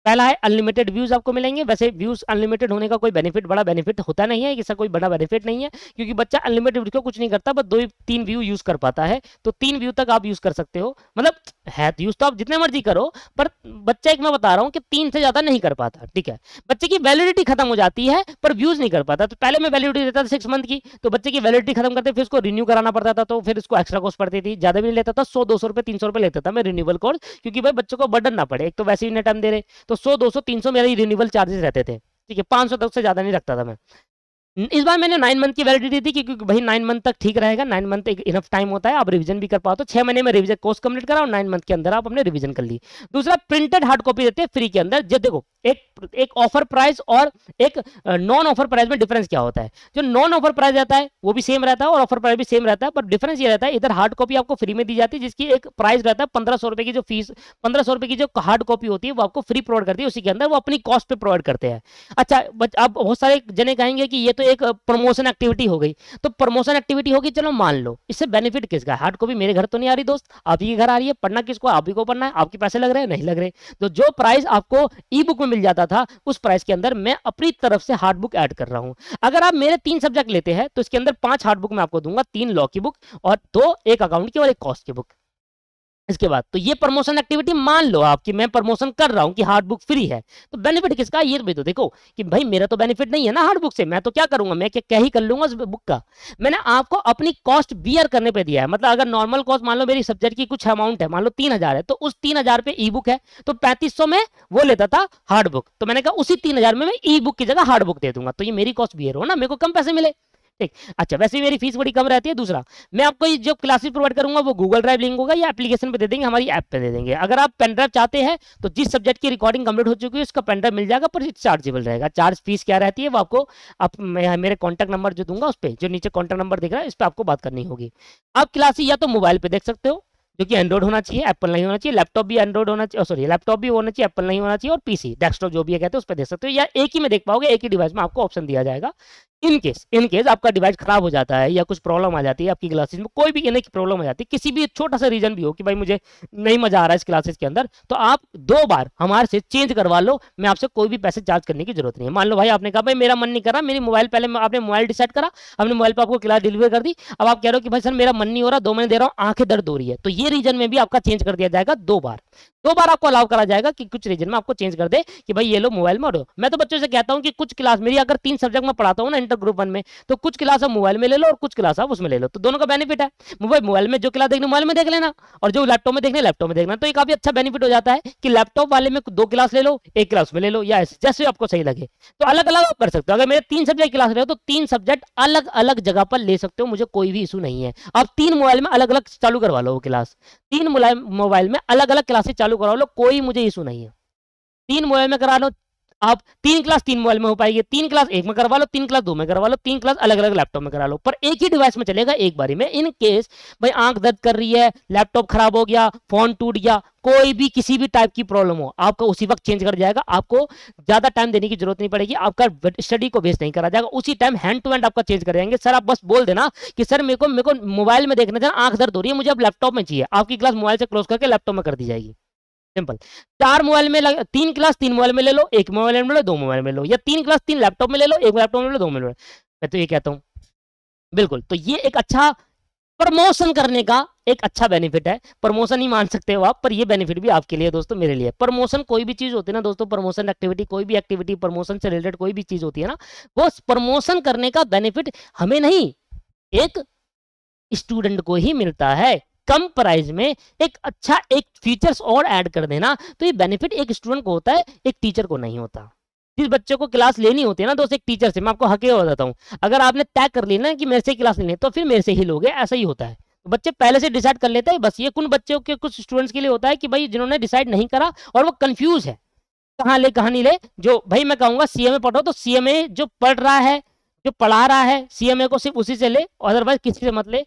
पहला है अनलिमिटेड व्यूज आपको मिलेंगे। वैसे व्यूज अनलिमिटेड होने का कोई बड़ा बेनिफिट होता नहीं है, इसका कोई बड़ा बेनिफिट नहीं है, क्योंकि बच्चा अनलिमिटेड व्यू को कुछ नहीं करता, बस 2-3 व्यू यूज कर पाता है। तो 3 व्यू तक आप यूज कर सकते हो, मतलब है यूज तो आप जितने मर्जी करो, पर बच्चा एक मैं बता रहा हूँ कि 3 से ज्यादा नहीं कर पाता। ठीक है, बच्चे की वैलिडिटी खत्म हो जाती है पर व्यूज नहीं कर पाता। तो पहले मैं वैलिडिटी देता था 6 मंथ की, तो बच्चे की वैलिडिटी खत्म करते फिर उसको रिन्यू कराना पड़ता था, तो फिर उसको एक्स्ट्रा कॉस्ट पड़ती थी, ज्यादा भी नहीं लेता था, 100-200 रुपए 300 रुपए लेता था मैं रिन्यूअल कोर्स, क्योंकि भाई बच्चों को बर्डन ना पड़े, एक तो वैसे ही टाइम दे रहे, तो 100-200-300 मेरे रिन्यूअल चार्जेस रहते थे। ठीक है, 500 तक से ज्यादा नहीं रखता था मैं। इस बार मैंने 9 मंथ की वैलिडिटी थी, क्योंकि भाई 9 मंथ तक ठीक रहेगा, 9 मंथ एक इनफ टाइम होता है, आप रिवीजन भी कर पाओ। तो 6 महीने में रिवीजन कोर्स कंप्लीट करा और 9 मंथ के अंदर आप अपने रिवीजन कर ली। दूसरा, प्रिंटेड हार्ड कॉपी देते हैं फ्री के अंदर। जो देखो, एक ऑफर प्राइस और एक नॉन ऑफर प्राइस में डिफरेंस क्या होता है। जो नॉन ऑफर प्राइस रहता है वो भी सेम रहता है और ऑफर प्राइस भी सेम रहता है, पर डिफरेंस ये रहता है, इधर हार्ड कॉपी आपको फ्री में दी जाती है, जिसकी एक प्राइस रहता है 1500 रुपए की। जो फीस 1500 रुपए की जो हार्ड कॉपी होती है वो आपको फ्री प्रोवाइड करती है, उसी के अंदर वो अपनी कॉस्ट पे प्रोवाइड करते हैं। अच्छा, अब बहुत सारे जने कहेंगे कि ये तो एक प्रमोशन एक्टिविटी हो गई, तो प्रमोशन एक्टिविटी होगी, चलो मान लो, इससे बेनिफिट किसका है। हार्ड कॉपी मेरे घर तो नहीं आ रही दोस्त, आप ही के घर आ रही है। पढ़ना किसको, आप ही को पढ़ना है, आपके पैसे लग रहे हैं नहीं लग रहे। तो जो प्राइस आपको ई बुक में मिल जाता था, उस प्राइस के अंदर मैं अपनी तरफ से हार्ड बुक ऐड कर रहा हूं। अगर आप मेरे 3 सब्जेक्ट लेते हैं तो इसके अंदर 5 हार्ड बुक मैं आपको दूंगा, 3 लॉ की बुक और 2 एक अकाउंट की और एक कॉस्ट की बुक। इसके बाद तो ये प्रमोशन एक्टिविटी मान लो आपकी मैं प्रमोशन कर रहा हूं कि हार्ड बुक फ्री है, तो बेनिफिट किसका, ये भी तो देखो कि भाई मेरा तो बेनिफिट नहीं है ना हार्ड बुक से। मैं तो क्या करूंगा, मैं क्या ही कर लूंगा उस बुक का। मैंने आपको अपनी कॉस्ट बियर करने पे दिया है, मतलब अगर नॉर्मल कॉस्ट मान लो मेरी सब्जेक्ट की कुछ अमाउंट है, मान लो 3000 है, तो उस 3000 पे ई बुक है, तो 3500 में वो लेता था हार्ड बुक, तो मैंने कहा उसी 3000 में मैं ई बुक की जगह हार्ड बुक दे दूंगा, तो ये मेरी कॉस्ट बियर हो ना, मेरे को कम पैसे मिले। ठीक। अच्छा, वैसे भी मेरी फीस बड़ी कम रहती है। दूसरा, मैं आपको ये जो क्लासेस प्रोवाइड करूंगा वो गूगल ड्राइव लिंक होगा या एप्लीकेशन पे दे देंगे, हमारी ऐप पे दे देंगे। अगर आप पेन ड्राइव चाहते हैं तो जिस सब्जेक्ट की रिकॉर्डिंग कंप्लीट हो चुकी है उसका पेन ड्राइव मिल जाएगा, पर चार्जेबल रहेगा। चार्ज फीस क्या रहती है वो आपको मेरे कॉन्टैक्ट नंबर जो दूंगा उस पर, जो नीचे कॉन्टैक्ट नंबर दिख रहा है, इस पर आपको बात करनी होगी। आप क्लासेस या तो मोबाइल पे देख सकते हो, जो कि एंड्रॉइड होना चाहिए, एप्पल नहीं होना चाहिए। लैपटॉप भी एंड्रॉइड होना चाहिए, सॉरी लैपटॉप भी होना चाहिए, एप्पल नहीं होना चाहिए। और पीसी डेस्कटॉप जो भी है कहते हैं उस पर देख सकते हो, या एक ही में देख पाओगे, एक ही डिवाइस में आपको ऑप्शन दिया जाएगा। इन केस आपका डिवाइस खराब हो जाता है या कुछ प्रॉब्लम आ जाती है आपकी क्लासेस में, कोई भी कहने की प्रॉब्लम आ जाती है, किसी भी छोटा सा रीजन भी हो कि भाई मुझे नहीं मजा आ रहा है इस क्लासेस के अंदर, तो आप 2 बार हमारे से चेंज करवा लो। मैं आपसे कोई भी पैसे चार्ज करने की जरूरत नहीं है। मान लो भाई आपने कहा भाई मेरा मन नहीं कर रहा, मेरी मोबाइल पहले आपने मोबाइल डिसाइड करा, अपने मोबाइल पर आपको क्लास डिलीवर कर दी, अब आप कह रहे हो कि भाई सर मेरा मन नहीं हो रहा, 2 महीने दे रहा हूँ, आंखें दर्द हो रही है, तो ये रीजन में भी आपका चेंज कर दिया जाएगा 2 बार। 2 बार आपको अलाउ करा जाएगा कि कुछ रीजन में आपको चेंज कर दे कि भाई ये लो मोबाइल में। मैं तो बच्चों से कहता हूं कि कुछ क्लास मेरी अगर 3 सब्जेक्ट में पढ़ाता हूं ना इंटर ग्रुप 1 में, तो कुछ क्लास आप मोबाइल में ले लो और कुछ क्लास आप उसमें ले लो, तो दोनों का बेनिफिट है। मोबाइल में जो क्लास देखने मोबाइल में देख लेना, और जो लैपटॉप में देखने लैपटॉप में देखना, तो ये काफी अच्छा बेनिफिट हो जाता है कि लैपटॉप वाले में 2 क्लास ले लो, 1 क्लास में ले लो, या जैसे आपको सही लगे। तो अलग अलग आप कर सकते हो। अगर मेरे 3 सब्जेक्ट क्लास रहे हो तो 3 सब्जेक्ट अलग अलग जगह पर ले सकते हो, मुझे कोई भी इशू नहीं है। आप 3 मोबाइल में अलग अलग चालू करवा लो वो क्लास, 3 मोबाइल में अलग अलग क्लासेस चालू करवा लो, कोई मुझे इशू नहीं है। 3 मोबाइल में करा लो आप, 3 क्लास 3 मोबाइल में हो पाएगी, 3 क्लास 1 में करवा लो, 3 क्लास 2 में करवा लो, 3 क्लास अलग अलग लैपटॉप में करा लो, पर एक ही डिवाइस में चलेगा एक बारी में। इन केस भाई आंख दर्द कर रही है, लैपटॉप खराब हो गया, फोन टूट गया, कोई भी किसी भी टाइप की प्रॉब्लम हो, आपका उसी वक्त चेंज कर जाएगा। आपको ज्यादा टाइम देने की जरूरत नहीं पड़ेगी, आपका स्टडी को वेस्ट नहीं करा जाएगा, उसी टाइम हैंड टू हैंड आपका चेंज कर जाएंगे। सर आप बस बोल देना कि सर मेरे को मोबाइल में देखना था, आंख दर्द हो रही है, मुझे अब लैपटॉप में चाहिए, आपकी क्लास मोबाइल से क्लोज करके लैपटॉप में कर दी जाएगी। सिंपल। 4 मोबाइल में 3 क्लास 3 मोबाइल में ले लो, 1 मोबाइल में ले लो, 2 मोबाइल में ले लो, या 3 क्लास 3 लैपटॉप में ले लो, 1 लैपटॉप में ले लो, 2 में ले लो। मैं तो ये कहता हूं बिल्कुल, तो ये एक अच्छा प्रमोशन करने का एक अच्छा बेनिफिट है। प्रमोशन ही मान सकते हो आप, पर ये बेनिफिट भी आपके लिए दोस्तों, मेरे लिए। प्रमोशन कोई भी चीज होती है ना दोस्तों, प्रमोशन एक्टिविटी, कोई भी एक्टिविटी प्रमोशन से रिलेटेड कोई भी चीज होती है ना, वो प्रमोशन करने का बेनिफिट हमें नहीं, एक स्टूडेंट को ही मिलता है। कम प्राइस में एक अच्छा एक फीचर्स और ऐड कर देना, तो ये बेनिफिट एक स्टूडेंट को होता है, एक टीचर को नहीं होता। जिस बच्चे को क्लास लेनी होती है ना दोस्त एक टीचर से, मैं आपको हक बताता हूँ, अगर आपने तय कर ली ना कि मेरे से क्लास लेनी है तो फिर मेरे से ही लोगे, ऐसा ही होता है। तो बच्चे पहले से डिसाइड कर लेते हैं। बस ये कुछ बच्चों के, कुछ स्टूडेंट्स के लिए होता है कि भाई जिन्होंने डिसाइड नहीं करा और वो कंफ्यूज है कहाँ ले कहाँ नहीं ले। जो भाई मैं कहूंगा सीएमए पढ़ो तो सीएमए जो पढ़ रहा है, जो पढ़ा रहा है, सीएमए को सिर्फ उसी से ले, अदरवाइज किसी से मत ले,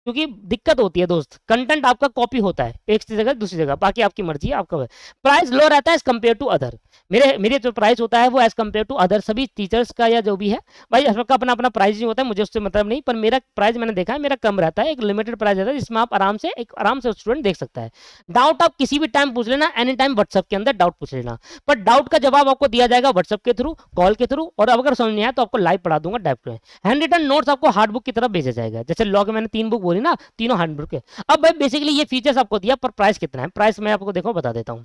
क्योंकि दिक्कत होती है दोस्त। कंटेंट आपका कॉपी होता है एक जगह दूसरी जगह, बाकी आपकी मर्जी है, आपका प्राइस लो रहता है एज कम्पेयर टू अदर। मेरे जो प्राइस होता है वो एज कम्पेयर टू अदर सभी टीचर्स का या जो भी है, भाई सबका अपना अपना प्राइस नहीं होता है, मुझे उससे मतलब नहीं, पर मेरा प्राइस मैंने देखा है मेरा कम रहता है, एक लिमिटेड प्राइस रहता है जिसमें आप आराम से स्टूडेंट देख सकता है। डाउट आप किसी भी टाइम पूछ लेना, एनी टाइम व्हाट्सएप के अंदर डाउट पूछ लेना, पर डाउट का जवाब आपको दिया जाएगा व्हाट्सएप के थ्रू, कॉल के थ्रू, और अगर समझ नहीं आया तो आपको लाइव पढ़ा दूंगा डायरेक्ट में। हैंड रिटन नोट्स आपको हार्ड बुक की तरफ भेजा जाएगा। जैसे लॉग मैंने 3 बुक बोली ना, तीनों हैंड बुक है। अब भाई बेसिकली ये फीचर्स आपको दिया, पर प्राइस कितना है, प्राइस मैं आपको देखो बता देता हूँ।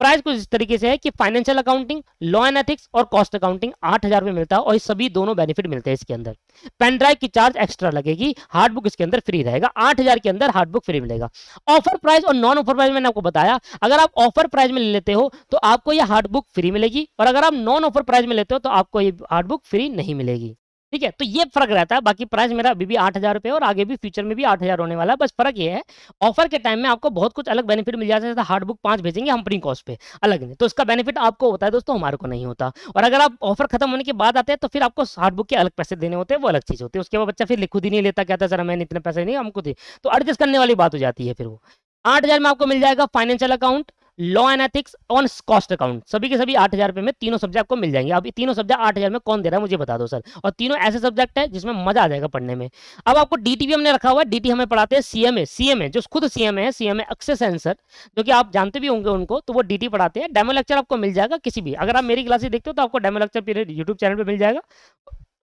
प्राइस कुछ इस तरीके से है कि financial accounting, law and ethics और कॉस्ट अकाउंटिंग 8000 में मिलता है, और सभी दोनों बेनिफिट मिलते हैं इसके अंदर। पेन ड्राइव की चार्ज एक्स्ट्रा लगेगी, हार्ड बुक इसके अंदर फ्री रहेगा, 8000 के अंदर हार्ड बुक फ्री मिलेगा। ऑफर प्राइस और नॉन ऑफर प्राइस मैंने आपको बताया, अगर आप ऑफर प्राइस में ले लेते हो तो आपको ये हार्ड बुक फ्री मिलेगी, और अगर आप नॉन ऑफर प्राइस में लेते हो तो आपको ये हार्ड बुक फ्री नहीं मिलेगी। ठीक है, तो ये फर्क रहता है। बाकी प्राइस मेरा अभी भी 8000 रुपए और आगे भी फ्यूचर में भी 8000 होने वाला है। बस फर्क ये है ऑफर के टाइम में आपको बहुत कुछ अलग बेनिफिट मिल जाता है, जैसे हार्ड बुक 5 भेजेंगे हम अपनी कॉस्ट पे अलग नहीं, तो इसका बेनिफिट आपको होता है दोस्तों, हमारे को नहीं होता। और अगर आप ऑफर खत्म होने के बाद आते हैं तो फिर आपको हार्ड बुक के अलग पैसे देने होते हैं, वो अलग चीज होती है। उसके बाद बच्चा फिर खुद ही नहीं लेता, कहता है सर मैंने इतने पैसे नहीं, हमको दे, तो एडजस्ट करने वाली बात हो जाती है। फिर वो 8000 में आपको मिल जाएगा financial account, law and ethics और कॉस्ट अकाउंट, सभी के सभी 8000 रुपए में तीनों सब्जेक्ट आपको मिल जाएंगे। अब तीनों सब्जेक्ट 8000 में कौन दे रहा है मुझे बता दो सर, और तीनों ऐसे सब्जेक्ट है जिसमें मजा आ जाएगा पढ़ने में। अब आपको डीटी भी हमने रखा हुआ है, डीटी हमें पढ़ाते हैं सीएमए जो खुद सीएमए है, सीएमए एक्सेस आंसर, जो कि आप जानते भी होंगे उनको, तो वो डीटी पढ़ाते हैं। डेमो लेक्चर आपको मिल जाएगा किसी भी, अगर आप मेरी क्लासेस देखते हो तो आपको डेमो लेक्चर मेरे यूट्यूब चैनल पर मिल जाएगा,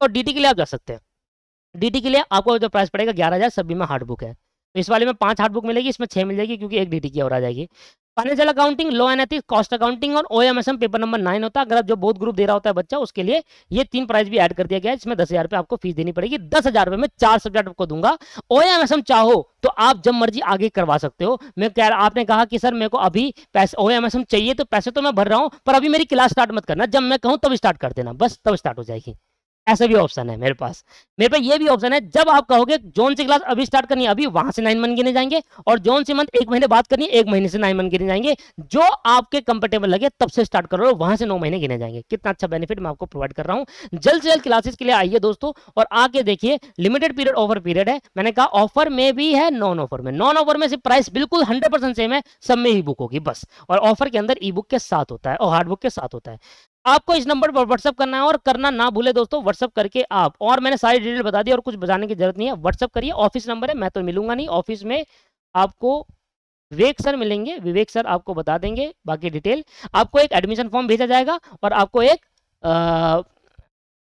और डीटी के लिए आप जा सकते हैं। डीटी के लिए आपको जो प्राइस पड़ेगा 11000, सभी में हार्ड बुक है, तो इस वाले में 5 हार्ड बुक मिलेगी, इसमें 6 मिल जाएगी क्योंकि एक डीटी की और आ जाएगी। Financial accounting, law and ethics, cost accounting और ओएमएसएम पेपर नंबर 9 होता है। अगर आप जो बोथ ग्रुप दे रहा होता है बच्चा, उसके लिए ये 3 प्राइस भी ऐड कर दिया गया है, इसमें 10000 रुपए आपको फीस देनी पड़ेगी। 10000 रुपए में 4 सब्जेक्ट आपको दूंगा। ओएमएसएम चाहो तो आप जब मर्जी आगे करवा सकते हो। मैं कह रहा, आपने कहा कि सर मेरे को अभी पैसे ओएमएसएम चाहिए, तो पैसे तो मैं भर रहा हूँ, पर अभी मेरी क्लास स्टार्ट मत करना, जब मैं कहूँ तब स्टार्ट कर देना, बस तब स्टार्ट हो जाएगी। ऐसा भी ऑप्शन है मेरे पास ये भी ऑप्शन है। जब आप कहोगे जोन से क्लास अभी स्टार्ट करनी है, अभी वहां से 9 मंथ गिने जाएंगे, और जोन से मंथ 1 महीने बाद करनी है, 1 महीने से 9 मंथ गिने जाएंगे। जो आपके कंफर्टेबल लगे तब से स्टार्ट करो, वहां से 9 महीने गिने जाएंगे। कितना अच्छा बेनिफिट मैं आपको प्रोवाइड कर रहा हूं। जल्द से जल्द क्लासेस के लिए आइए दोस्तों, और आके देखिए। लिमिटेड पीरियड ऑफर पीरियड है, मैंने कहा ऑफर में भी है, नॉन ऑफर में। नॉन ऑफर में से प्राइस बिल्कुल 100% सेम है, सब में ई बुक होगी बस, और ऑफर के अंदर ई बुक के साथ होता है और हार्ड बुक के साथ होता है। आपको इस नंबर पर व्हाट्सअप करना है, और करना ना भूले दोस्तों, व्हाट्सअप करके आप, और मैंने सारी डिटेल बता दी और कुछ बताने की जरूरत नहीं है। व्हाट्सअप करिए, ऑफिस नंबर है, मैं तो मिलूंगा नहीं ऑफिस में, आपको विवेक सर मिलेंगे, विवेक सर आपको बता देंगे बाकी डिटेल। आपको एक एडमिशन फॉर्म भेजा जाएगा, और आपको एक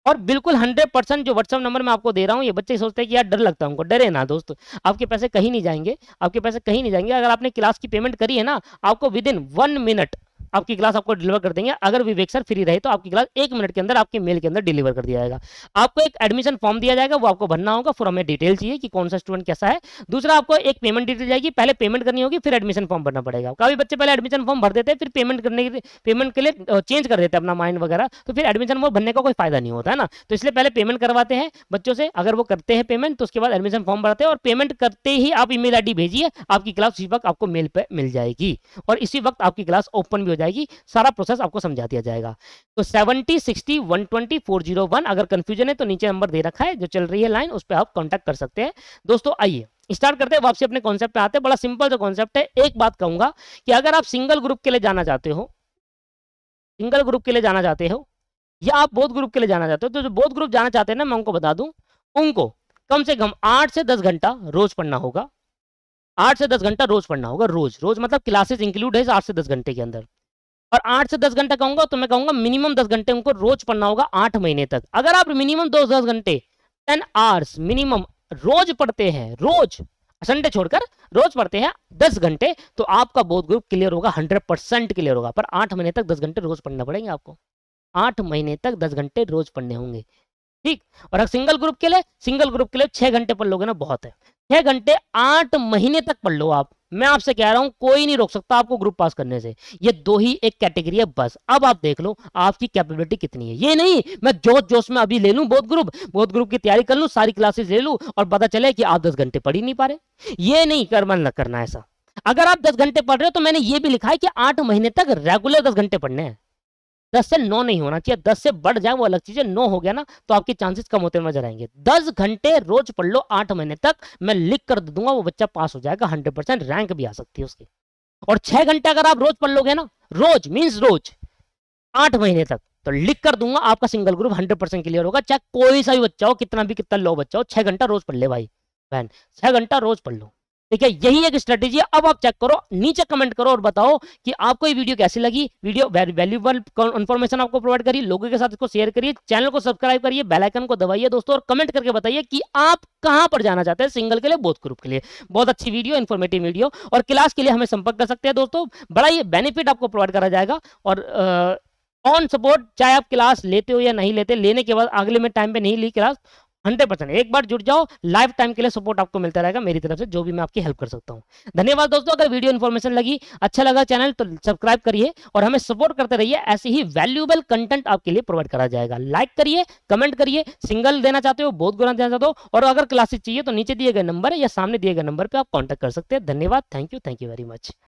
और बिल्कुल 100% जो व्हाट्सअप नंबर मैं आपको दे रहा हूँ, ये बच्चे सोचते हैं कि यार डर लगता है उनको, डरे ना दोस्तों, आपके पैसे कहीं नहीं जाएंगे, आपके पैसे कहीं नहीं जाएंगे। अगर आपने क्लास की पेमेंट करी है ना, आपको विदिन 1 मिनट आपकी क्लास आपको डिलीवर कर देंगे। अगर विवेक सर फ्री रहे तो आपकी क्लास 1 मिनट के अंदर आपके मेल के अंदर डिलीवर कर दिया जाएगा। आपको एक एडमिशन फॉर्म दिया जाएगा, वो आपको भरना होगा, फिर हमें डिटेल चाहिए कि कौन सा स्टूडेंट कैसा है। दूसरा, आपको एक पेमेंट डिटेल जाएगी, पहले पेमेंट करनी होगी, फिर एडमिशन फॉर्म भरना पड़ेगा। काफी बच्चे पहले एडमिशन फॉर्म भर देते हैं, फिर पेमेंट के लिए चेंज कर देते हैं अपना माइंड वगैरह, तो फिर एडमिशन फॉर्म भरने का कोई फायदा नहीं होता है ना। तो इसलिए पहले पेमेंट करवाते हैं बच्चों से, अगर वो करते हैं पेमेंट तो उसके बाद एडमिशन फॉर्म भरते हैं, और पेमेंट करते ही आप ईमेल आईडी भेजिए, आपकी क्लास उसी वक्त आपको मेल पे मिल जाएगी, और इसी वक्त आपकी क्लास ओपन भी हो जाएगी। सारा प्रोसेस आपको समझा दिया जाएगा। तो 70 60 120 401, अगर कंफ्यूजन है तो नीचे नंबर दे रखा है, जो चल रही है लाइन, उस पर आप कांटेक्ट कर सकते हैं। दोस्तों आइए स्टार्ट करते हैं, वापसी अपने कॉन्सेप्ट पे आते हैं। बड़ा सिंपल सा कॉन्सेप्ट है। एक बात कहूंगा कि अगर आप सिंगल ग्रुप के लिए जाना चाहते हो, सिंगल ग्रुप के लिए जाना चाहते हो, या आप बोथ ग्रुप के लिए जाना चाहते हो, तो जो बोथ ग्रुप जाना चाहते हैं ना, मैं उनको बता दूं, उनको कम से कम 8 से 10 घंटा रोज पढ़ना होगा। 8 से 10 घंटा रोज पढ़ना होगा, रोज रोज मतलब क्लासेस इंक्लूड है 8 से 10 घंटे के अंदर। और 8 से 10 घंटा कहूंगा तो मैं कहूंगा मिनिमम 10 घंटे उनको रोज पढ़ना होगा 8 महीने तक। अगर आप मिनिमम 10 घंटे 10 आवर्स मिनिमम रोज पढ़ते हैं, रोज संडे छोड़कर रोज पढ़ते हैं 10 घंटे, तो आपका बोथ ग्रुप क्लियर होगा, 100% क्लियर होगा। पर 8 महीने तक 10 घंटे रोज पढ़ना पड़ेंगे आपको, 8 महीने तक 10 घंटे रोज पढ़ने होंगे, ठीक। और अगर सिंगल ग्रुप के लिए 6 घंटे पढ़ लोगे ना, बहुत है। 6 घंटे 8 महीने तक पढ़ लो आप, मैं आपसे कह रहा हूं, कोई नहीं रोक सकता आपको ग्रुप पास करने से। ये दो ही एक कैटेगरी है बस। अब आप देख लो आपकी कैपेबिलिटी कितनी है। ये नहीं मैं जोश जोश में अभी ले लूं बोथ ग्रुप की तैयारी कर लूं, सारी क्लासेस ले लूं, और पता चले कि आप 10 घंटे पढ़ ही नहीं पा रहे। ये नहीं मन करना ऐसा। अगर आप 10 घंटे पढ़ रहे हो तो मैंने ये भी लिखा है कि 8 महीने तक रेगुलर 10 घंटे पढ़ने हैं। 10 से 9 नहीं होना चाहिए, 10 से बढ़ जाए वो अलग चीज है, 9 हो गया ना तो आपके चांसेस कम होते नजर आएंगे। 10 घंटे रोज पढ़ लो 8 महीने तक, मैं लिख कर दूंगा, वो बच्चा पास हो जाएगा, 100% रैंक भी आ सकती है उसकी। और 6 घंटे अगर आप रोज पढ़ लोगे ना, रोज मींस रोज 8 महीने तक, तो लिख कर दूंगा आपका सिंगल ग्रुप 100% क्लियर होगा, चाहे कोई सा भी बच्चा हो, कितना लो बच्चा हो। 6 घंटा रोज पढ़ ले भाई बहन, 6 घंटा रोज पढ़ लो, ठीक है। यही एक स्ट्रेटेजी है। अब आप चेक करो, नीचे कमेंट करो और बताओ कि आपको ये वीडियो कैसी लगी। वीडियो वैल्यूएबल इंफॉर्मेशन आपको प्रोवाइड करिए, लोगों के साथ इसको शेयर करिए, चैनल को सब्सक्राइब करिए, बेल आइकन को दबाइए दोस्तों, और कमेंट करके बताइए कि आप कहां पर जाना चाहते हैं, सिंगल के लिए, बोथ ग्रुप के लिए। बहुत अच्छी वीडियो, इन्फॉर्मेटिव वीडियो, और क्लास के लिए हमें संपर्क कर सकते हैं दोस्तों। बड़ा ये बेनिफिट आपको प्रोवाइड करा जाएगा, और ऑन सपोर्ट, चाहे आप क्लास लेते हो या नहीं लेते, लेने के बाद अगले में टाइम पे नहीं ली क्लास, 100% एक बार जुड़ जाओ, लाइफ टाइम के लिए सपोर्ट आपको मिलता रहेगा मेरी तरफ से, जो भी मैं आपकी हेल्प कर सकता हूं। धन्यवाद दोस्तों। अगर वीडियो इन्फॉर्मेशन लगी, अच्छा लगा चैनल, तो सब्सक्राइब करिए और हमें सपोर्ट करते रहिए। ऐसे ही वैल्यूएबल कंटेंट आपके लिए प्रोवाइड करा जाएगा। लाइक करिए, कमेंट करिए, सिंगल देना चाहते हो, बोथ गुना देना चाहते हो, और अगर क्लासेस चाहिए तो नीचे दिए गए नंबर या सामने दिए गए नंबर पर आप कॉन्टैक्ट कर सकते हैं। धन्यवाद, थैंक यू वेरी मच।